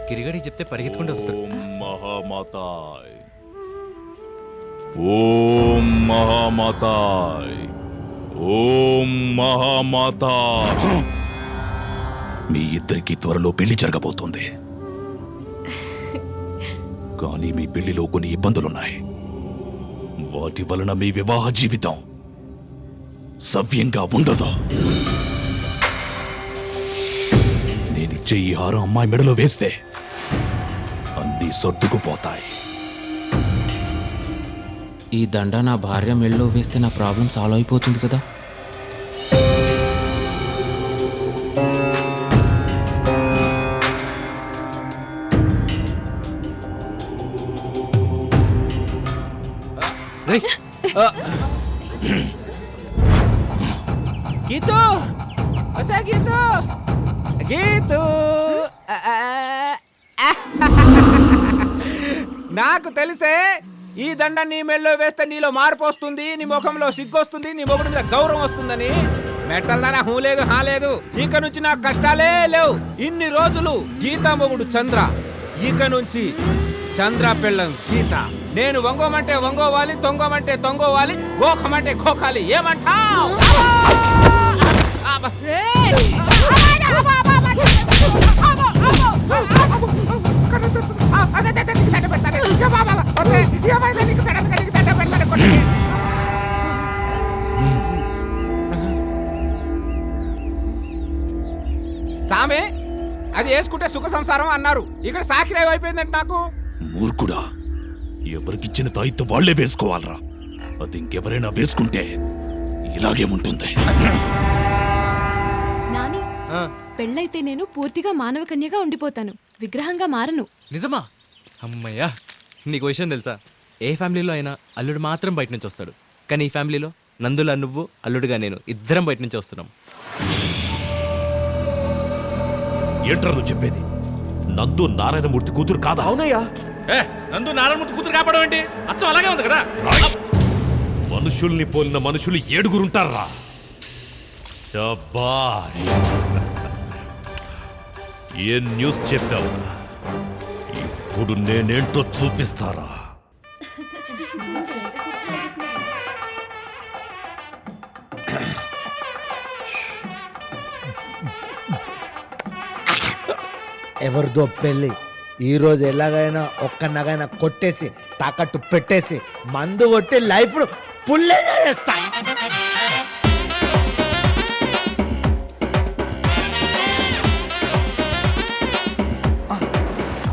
గిరిగడి చెప్తే పరిగెత్తుకుంటూ వస్తాడు. మహామాతాయ్, ఓం మహామాతాయ్, ఓం మహామాతాయ్. మీ ఇద్దరికి త్వరలో పెళ్లి జరగబోతోంది. కానీ మీ పెళ్లిలో కొన్ని ఇబ్బందులున్నాయి. వాటి వలన మీ వివాహ జీవితం సవ్యంగా ఉండదు. నేనిచ్చే ఈ హారం అమ్మాయి మెడలో వేస్తే అన్నీ సర్దుకుపోతాయి. ఈ దండ నా భార్య మెళ్ళలో వేస్తే నా ప్రాబ్లం సాల్వ్ అయిపోతుంది కదా. గీతూ వసా గీతూ గీతూ నాకు తెలిసే ఈ దండ నీ మెళ్ళో వేస్తే నీలో మార్పు వస్తుంది, నీ ముఖంలో సిగ్గు వస్తుంది, నీ మొగుడు మీద గౌరవం వస్తుందని. మెట్టల్దానా హూ లేదు హా లేదు. ఇక నుంచి నాకు కష్టాలే లేవు. ఇన్ని రోజులు గీతా మొగుడు చంద్ర, ఇక నుంచి చంద్ర పెళ్ళం గీత. నేను వంగోమంటే వంగోవాలి, తొంగోమంటే తొంగోవాలి, గోఖమంటే గోఖాలి. ఏమంటావ్? సామే అది వేసుకుంటే సుఖ సంసారం అన్నారు. ఇక్కడ సాకిరేవ్ అయిపోయిందంటే నాకు. మూర్ఖుడా, ఎవరికిచ్చిన తాయిత్తు వాళ్లే వేసుకోవాలరా. అది ఇంకెవరైనా వేసుకుంటే ఇలాగే ఉంటుంది. నాని, పెళ్ళైతే నేను పూర్తిగా మానవ కన్యగా ఉండిపోతాను, విగ్రహంగా మారను. నిజమా? అమ్మయ్యా. నీకు విషయం తెలుసా? ఏ ఫ్యామిలీలో అయినా అల్లుడు మాత్రం బయట నుంచి వస్తాడు, కానీ ఈ ఫ్యామిలీలో నందులా నువ్వు, అల్లుడుగా నేను ఇద్దరం బయట నుంచి వస్తున్నాం. ఏంట్రా నువ్వు చెప్పేది? నందు నారాయణమూర్తి కూతురు కాదా? అవునయ్యా. నందు నారాయణమూర్తి కూతురు కాపడం ఏంటి? అచ్చం అలాగే ఉంది కదా. మనుషుల్ని పోలిన మనుషులు 7గురుంటారా? శభాష్. ఏ న్యూస్ చెప్పావు? ఇప్పుడు నేనేంటో చూపిస్తారా? ఎవరిదో పెళ్ళి ఈరోజు ఎలాగైనా ఒక్కనగైనా కొట్టేసి తాకట్టు పెట్టేసి మందు కొట్టి లైఫ్ ఫుల్ చేస్తా.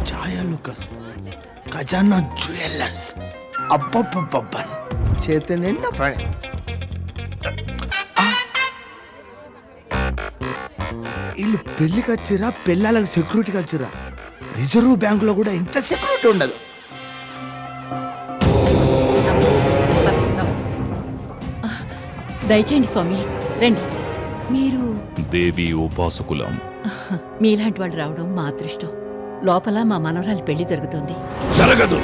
ఛాయా లుకస్, ఖజానా జ్యువెలర్స్, అబ్బబ్బబ్బబ్బన్ చేతి నిండా పని. వీళ్ళు పెళ్లికి వచ్చిరా, పెళ్ళాలకు సెక్యూరిటీకి వచ్చిరా. రిజర్వ్ బ్యాంకులో కూడా ఇంత సెక్యూరిటీ ఉండదు. దయచేయండి స్వామి, రండి. మీరు దేవి ఉపాసకులం. మీలాంటి వాళ్ళు రావడం మా అదృష్టం. లోపల మా మనవరాలి పెళ్లి జరుగుతుంది. జరగదు.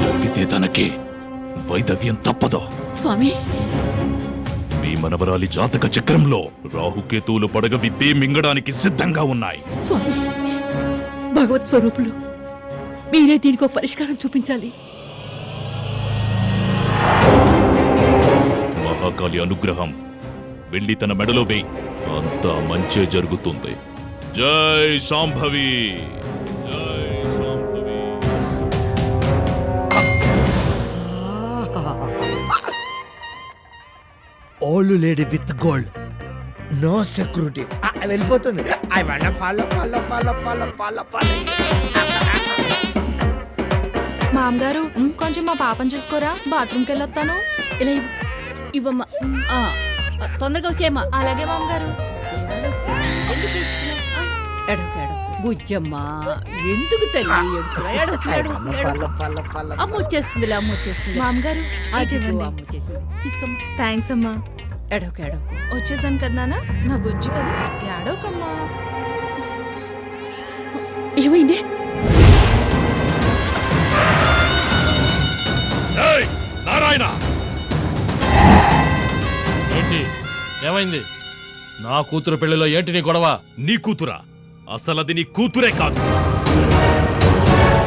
జరిగితే తనకి వైదవ్యం తప్పదు. స్వామి, మీ మనవరాలి జాతక చక్రంలో రాహుకేతువులు పడగ విప్పి మింగడానికి సిద్ధంగా ఉన్నాయి. స్వామి, భగవత్ స్వరూపులు, మీరే దీనికో పరిష్కారం చూపించాలి. మహాకాళి అనుగ్రహం వెళ్ళి తన మెడలో వేయి, అంతా మంచే జరుగుతుంది. జై శాంభవి, జై Shambhavi. Old lady with gold, no security. వెళ్ళిపోతుంది. I want follow follow follow follow follow follow. మామగారు, కొంచెం మా పాపని చూసుకోరా, బాత్రూమ్కి వెళ్ళొస్తాను. ఇలా ఇవ్వమ్మా. తొందరగా వచ్చేయమ్మా. అలాగే మామగారు. బుజ్జమ్మా, ఎందుకు తల్లి అమ్మ వచ్చేస్తుందిలే, అమ్మ వచ్చేస్తుంది. మామగారు, తీసుకోమ్మా. థ్యాంక్స్ అమ్మా. ఎడవకు. వచ్చేసాను కదా నాన్న, నా బుజ్జి కదా, ఏడవకమ్మా. ఏమైంది? నారాయణ, ఏంటి ఏమైంది? నా కూతురు పెళ్లిలో ఏంటి నీ గొడవ? నీ కూతురా? అసలది నీ కూతురే కాదు.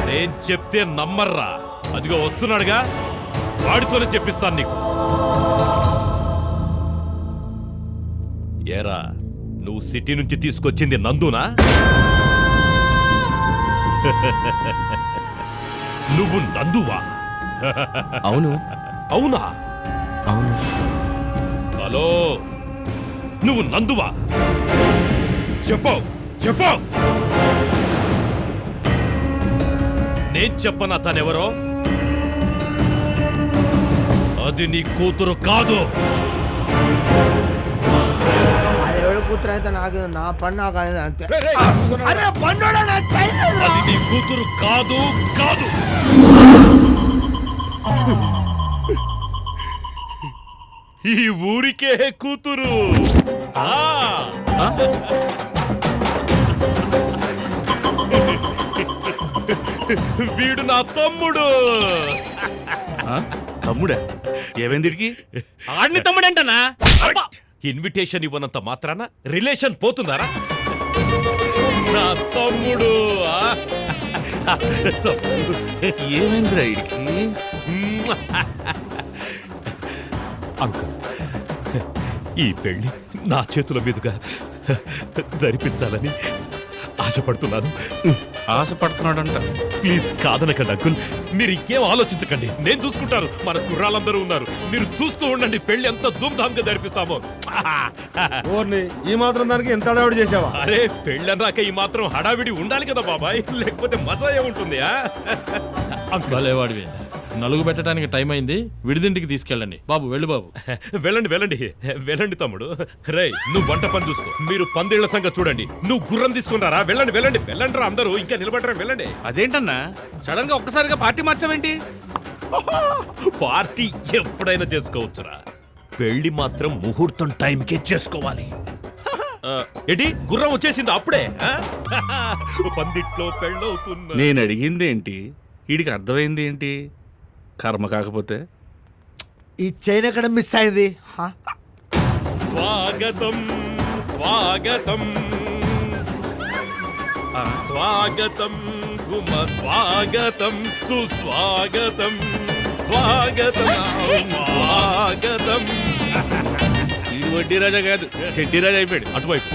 నేను చెప్తే నమ్మర్రా. అదిగో వస్తున్నాడుగా, వాడితోనే చెప్పిస్తాను నీకు. ఏరా, నువ్వు సిటీ నుంచి తీసుకొచ్చింది నందునా? నువ్వు నందువా? అవును అవునా? అవును. హలో, నువ్వు నందువా? చెప్పు చెప్పు. నేను చెప్పనా తనెవరో? అది నీ కూతురు కాదు. అది ఎవడ కూతురు అయితే నాకు నా పని నాకు అనేది అంతే. అరే బండోడా, నాకు తెలియదురా. అది నీ కూతురు కాదు కాదు. ఈ ఊరికే కూతురు. ఆ వీడు నా తమ్ముడు. తమ్ముడా? ఏమైందిడికి? ఆడిని తమ్ముడంటనా? ఇన్విటేషన్ ఇవ్వనంత మాత్రాన రిలేషన్ పోతుందారా? నా తమ్ముడు. ఏమైందిరా ఇడికి? అంకుల్, ఈ పెళ్లి నా చేతుల మీదుగా జరిపించాలని ఆశపడుతున్నాను. ఆశపడుతున్నాడంట. ప్లీజ్ కాదనకండి అంకుల్. మీరు ఇంకేం ఆలోచించకండి, నేను చూసుకుంటాను. మన కుర్రాళ్ళందరూ ఉన్నారు, మీరు చూస్తూ ఉండండి. పెళ్లి ఎంత ధూమ్ధామ్ గా జరిపిస్తామో. ఈ మాత్రం దానికి ఎంత హడావిడి చేసావా? అరే, పెళ్ళన్నాక ఈ మాత్రం హడావిడి ఉండాలి కదా బాబాయ్, లేకపోతే మజా ఏముంటుంది? భలేవాడివి. నలుగు పెట్టడానికి టైం అయింది, విడిదింటికి తీసుకెళ్ళండి. బాబు వెళ్ళు బాబు. వెళ్ళండి వెళ్ళండి వెళ్ళండి తమ్ముడు. రేయ్, నువ్వు వంట పని చూసుకో, మీరు పందిళ్ల సంగతి చూడండి. నువ్వు గుర్రం తీసుకుంటారా? వెళ్ళండి వెళ్ళండి వెళ్ళండి రా, అందరూ ఇంకా నిలబడరా, వెళ్ళండి. అదేంటన్నా సడన్ గా ఒక్కసారిగా పార్టీ మార్చావేంటి? పార్టీ ఎప్పుడైనా చేసుకోవచ్చురా, పెళ్లి మాత్రం ముహూర్తం టైంకే చేసుకోవాలి. ఏంటి, గుర్రం వచ్చేసింది అప్పుడే? పందిట్లో పెళ్ళవుతున్నా. నేను అడిగింది ఏంటి, వీడికి అర్థమైంది ఏంటి? కర్మ కాకపోతే. ఈ చైన్ ఎక్కడ మిస్ అయింది? స్వాగతం స్వాగతం స్వాగతం సుమ స్వాగతం సుస్వాగతం స్వాగతం స్వాగతం. వీడు వడ్డీ రాజా కాదు, చెడ్డీ రాజా అయిపోయాడు. అటువైపు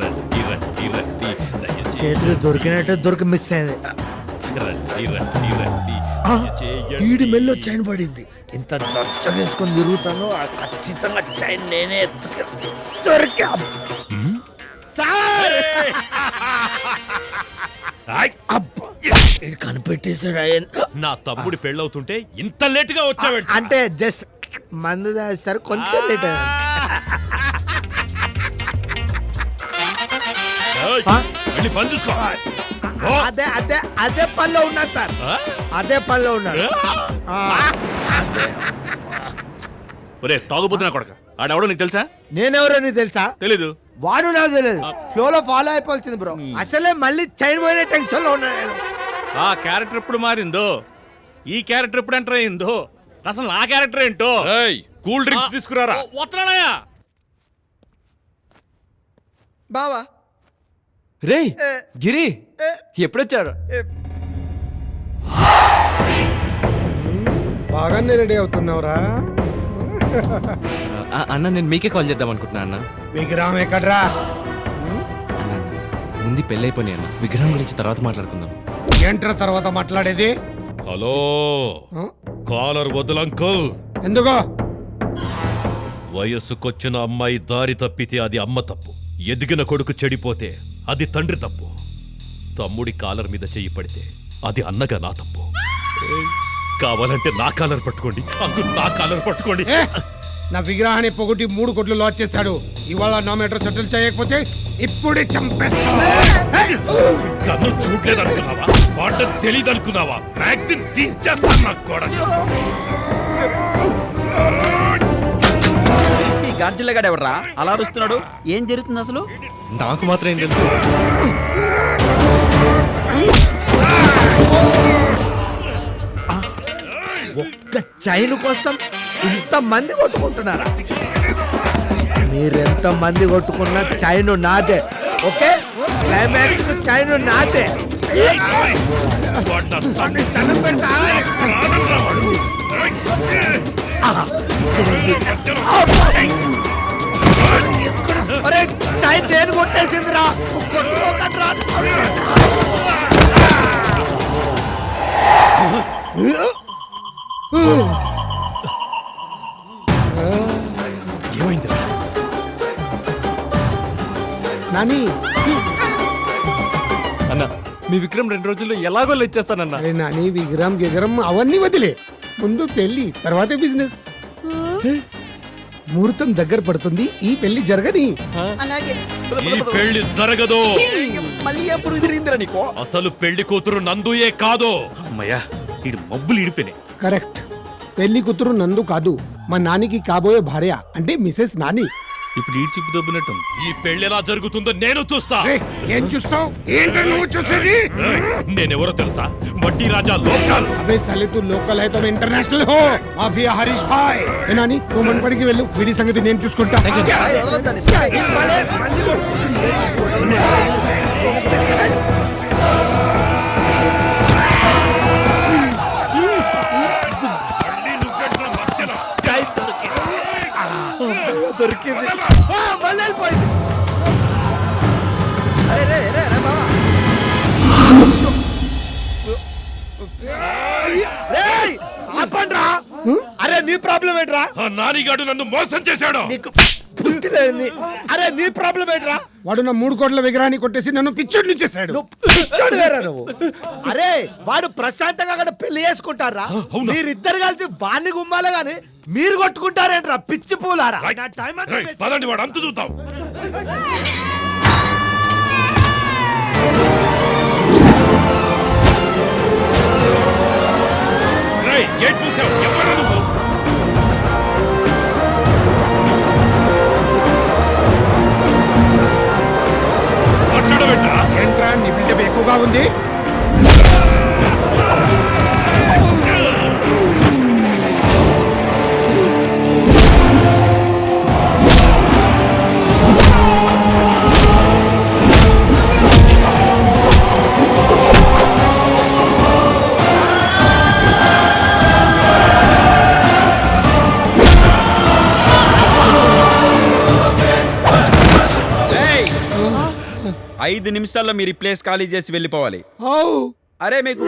రండి రండి రండి చేతులు దొరికినట్టు దొరికి మిస్ అయింది. రండి రండి రండి. ఈడి మెల్లో చైన్ పడింది. ఇంత దొచ్చగేసుకొని తిరుగుతాను, ఖచ్చితంగా చైన్ నేనే దొరికా. సార్ కనిపెట్టేశాడు. నా తమ్ముడి పెళ్ళవుతుంటే ఇంత లేట్ గా వచ్చావంట. అంటే జస్ట్ మందు దాస్తారు, కొంచెం లేట్ అయింది. వెళ్ళి పని చూసుకో. అదే అదే అదే పనిలో ఉన్నాను సార్, అదే పనిలో ఉన్నాడు. ఒరే తాగుబోతున్నా కొడక, ఆడెవడో నీకు తెలుసా? నేనెవరో నీకు తెలుసా? తెలీదు. వాడు నాకు తెలియదు. ఫ్లోలో ఫాలో అయిపోవాల్సింది బ్రో. అసలే మళ్ళీ చైన్ పోయిన టెన్షన్ లో ఉన్నాను నేను. ఆ క్యారెక్టర్ ఎప్పుడు మారిందో, ఈ క్యారెక్టర్ ఎప్పుడు ఎంటర్ అయిందో, అసలు నా క్యారెక్టర్ ఏంటో. Cool drinks తీసుకురారా. వస్తున్నాడయా బావా. రేయ్ గిరి, ఎప్పుడొచ్చారు? బాగానే రెడీ అవుతున్నావురా. అన్న, నేను మీకే కాల్ చేద్దాం అనుకుంటున్నా అన్న. విగ్రహం ఎక్కడ్రా? అన్న, ముందు పెళ్ళి అయిపోయి అన్న, విగ్రహం గురించి తర్వాత మాట్లాడుకుందాం. ఏంట్రా తర్వాత మాట్లాడేది? హలో, కాలర్ వదులు అంకుల్. ఎందుకో? వయస్సుకొచ్చిన అమ్మాయి దారి తప్పితే అది అమ్మ తప్పు, ఎదిగిన కొడుకు చెడిపోతే అది తండ్రి తప్పు, తమ్ముడి కాలర్ మీద చెయ్యి పడితే అది అన్నగా నా తప్పు. కావాలంటే నా కాలర్ పట్టుకోండి అంకుల్, నా కాలర్ పట్టుకోండి. నా విగ్రహాన్ని పొగటి 3 కోట్లు లాస్ చేశాడు. ఇవాళ నా మెట్రో సెటిల్ చేయకపోతే ఇప్పుడే చంపేస్తాను. కన్ను చూడలేదు అనుకున్నావా? వాట తెలీదు అనుకున్నావా? మ్యాగ్జిన్ దించేస్తాను నాకు కూడా. ఈ గార్జిల్లగాడు ఎవర్రా అలా అరుస్తున్నాడు? ఏం జరుగుతుంది అసలు? నాకు మాత్రం ఏం తెలుసు? ఒక్క చైన్ కోసం ఇంత మంది కొట్టుకుంటున్నారా? మీరెంత మంది కొట్టుకున్నా చైన్ నాదే, ఓకే? క్లైమాక్స్ చైన్ నాదే. దండం పెడతా. అరే చైన్ దేని కొట్టేసిందిరా, కొట్టుకోకట్రా. ఏమైందిరా? నాని అన్న మీ విక్రమ్ 2 రోజుల్లో ఎలాగో లేచేస్తానన్నా. అరే నాని, విగ్రహం గిగ్రహం అవన్నీ వదిలే, ముందు పెళ్లి తర్వాతే బిజినెస్. ముహూర్తం దగ్గర పడుతుంది, ఈ పెళ్లి జరగని. ఈ పెళ్లి జరగదు. మళ్ళీ ఎప్పుడు తిరిగిందిరా నీకో? అసలు పెళ్లి కూతురు నందుయే కాదు. అమ్మయ్యా ఇటు మబ్బులు ఇడిపోయినాయి. కరెక్ట్, పెళ్లి కూతురు నందు కాదు, మా నానికి కాబోయే భార్య అంటే మిసెస్ నాని. ఇప్పుడు ఈడ్చి దొబ్బినట్టు ఈ పెళ్లి ఎలా జరుగుతుందో నేను చూస్తా. రేయ్, ఏం చూస్తావు? ఏంటో నువ్వు చూసేది? నేనెవరో తెలుసా? వడ్డీ రాజా లోకల్. అబే సాలే, తూ లోకల్ హై తో मैं इंटरनेशनल हो. మాఫియా హరీష్ భాయ్. ఏ నాని, నువ్వు మనపడికి వెళ్ళు, వీడి సంగతి నేను చూసుకుంటా. దొరికింది. మళ్ళీ వెళ్ళిపోయింది. రేయ్, ఆపండ్రా. అరే నీ ప్రాబ్లం ఏంట్రా? ఆ నానిగాడు నన్ను మోసం చేశాడు. నీకు బుద్ధి లేదు. అరే నీ ప్రాబ్లం ఏంట్రా? వాడు నా 3 కోట్ల విగ్రహాన్ని కొట్టేసి నన్ను పిచ్చోడిని చేశాడు. పిచ్చోడు వేరా నువ్వు? అరే వాడు ప్రశాంతంగా అక్కడ పెళ్లి చేసుకుంటారా? మీరిద్దరు కలిసి వాడిని గుమ్మాలే గాని మీరు కొట్టుకుంటారేంట్రా పిచ్చి పూలారా? నా టైం అంతా రేయ్, waste. పదండి, వాడు అంత చూద్దాం. రేయ్, గేట్ మూసావు. ఎవరు నువ్వు? మాట్లాడబెట్టా. ఏంట్రా నీ బిల్డప్ ఎక్కువగా ఉంది? ఏయ్! 5 నిమిషాల్లో మీరు ఈ ప్లేస్ ఖాళీ చేసి వెళ్ళిపోవాలి. ఔ! అరే మీకు